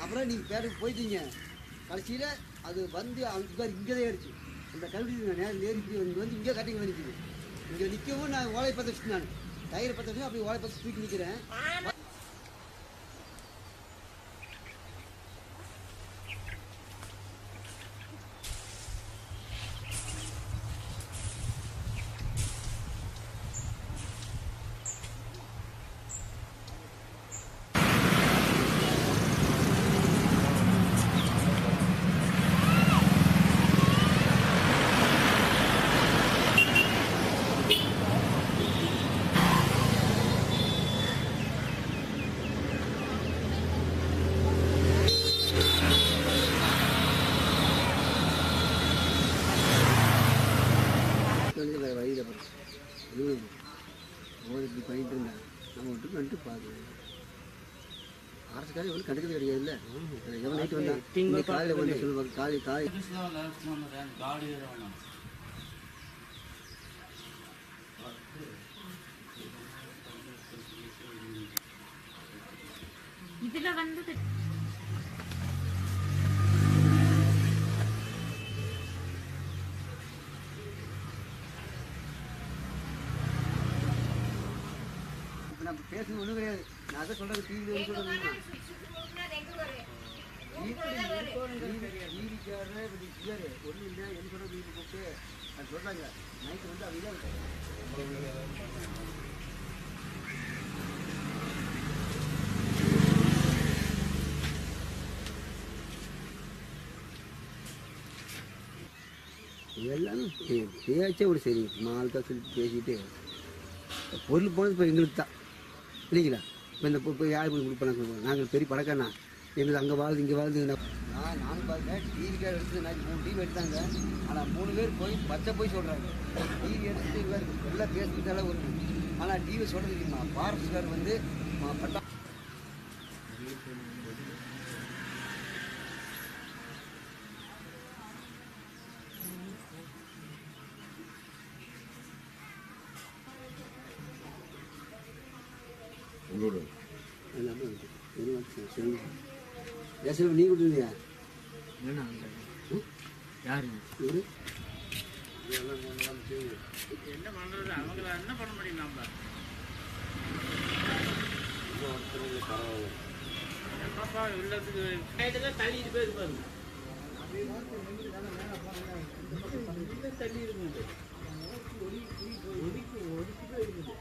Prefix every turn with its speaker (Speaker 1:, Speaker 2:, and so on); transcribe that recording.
Speaker 1: அப்புறம் நீங்கள் பேருக்கு போயிட்டீங்க. கடைசியில் அது வந்து அந்த இங்கே தான் ஆயிடுச்சு. அந்த கல்வி நேரம் நேரி வந்து இங்கே கட்டிங் வந்து நிற்கிது. இங்கே நிற்கவும் நான் ஓலை பற்ற வச்சுட்டு நான் டயரை பற்ற வச்சு அப்படி ஓலை பற்ற தூக்கி நிற்கிறேன். வழியில் இப்படி பண்ணிட்டு இருந்தேன். நம்ம விட்டு வந்துட்டு பார்க்கணும். அரசுக்காரர் எவ்வளோ கண்டுக்கிறது கிடையாது. இல்லை எவ்வளோ நைட்டு வந்தேன் காலையில் வந்து சொல்லுவாங்க. காலை
Speaker 2: இதுல வந்து
Speaker 1: நம்ம பேசணும் ஒன்றும் கிடையாது. நான் அதை சொல்கிறது டிவிக்காரர் இப்போ ஒன்றும் இல்லை என்ன சொல்கிற டிவி கூப்பிட்டு அது சொல்கிறாங்க. நைட்டு வந்து அப்படியே எல்லாமே பேச்சே ஒரு சரி மால்கா சொல்லி பேசிக்கிட்டு பொருள் போனது இப்போ எங்களுக்கு தான் இல்லைங்களா? இப்போ இந்த இப்போ யார் போய் கொடுப்பாங்க? நாங்கள் பெரிய படக்காண்ணா எங்களுக்கு அங்கே வாழ்ந்து இங்கே வாழ்ந்து நானும் பார்த்தேன். டிவிக்கார எடுத்து நான் 3 டிவி எடுத்தாங்க. ஆனால் 3 பேர் போய் போய் சொல்கிறாங்க. டிவி எடுத்துட்டு எல்லாம் பேசுறதால ஒரு ஆனால் டிவி சொல்கிறது இல்லைம்மா. ஃபாரஸ்ட்கார் வந்து பட்டா எல்லாமே நீ கொடுத்துருந்தியா?
Speaker 3: யாரு
Speaker 4: என்ன பண்றது? அவங்கள என்ன பண்ண முடியும்? நம்ம என்னப்பா உள்ளத்துக்கு தள்ளிட்டு போயிருப்பாரு. தள்ளி இருக்குது. ஒதுக்கி இருக்குது.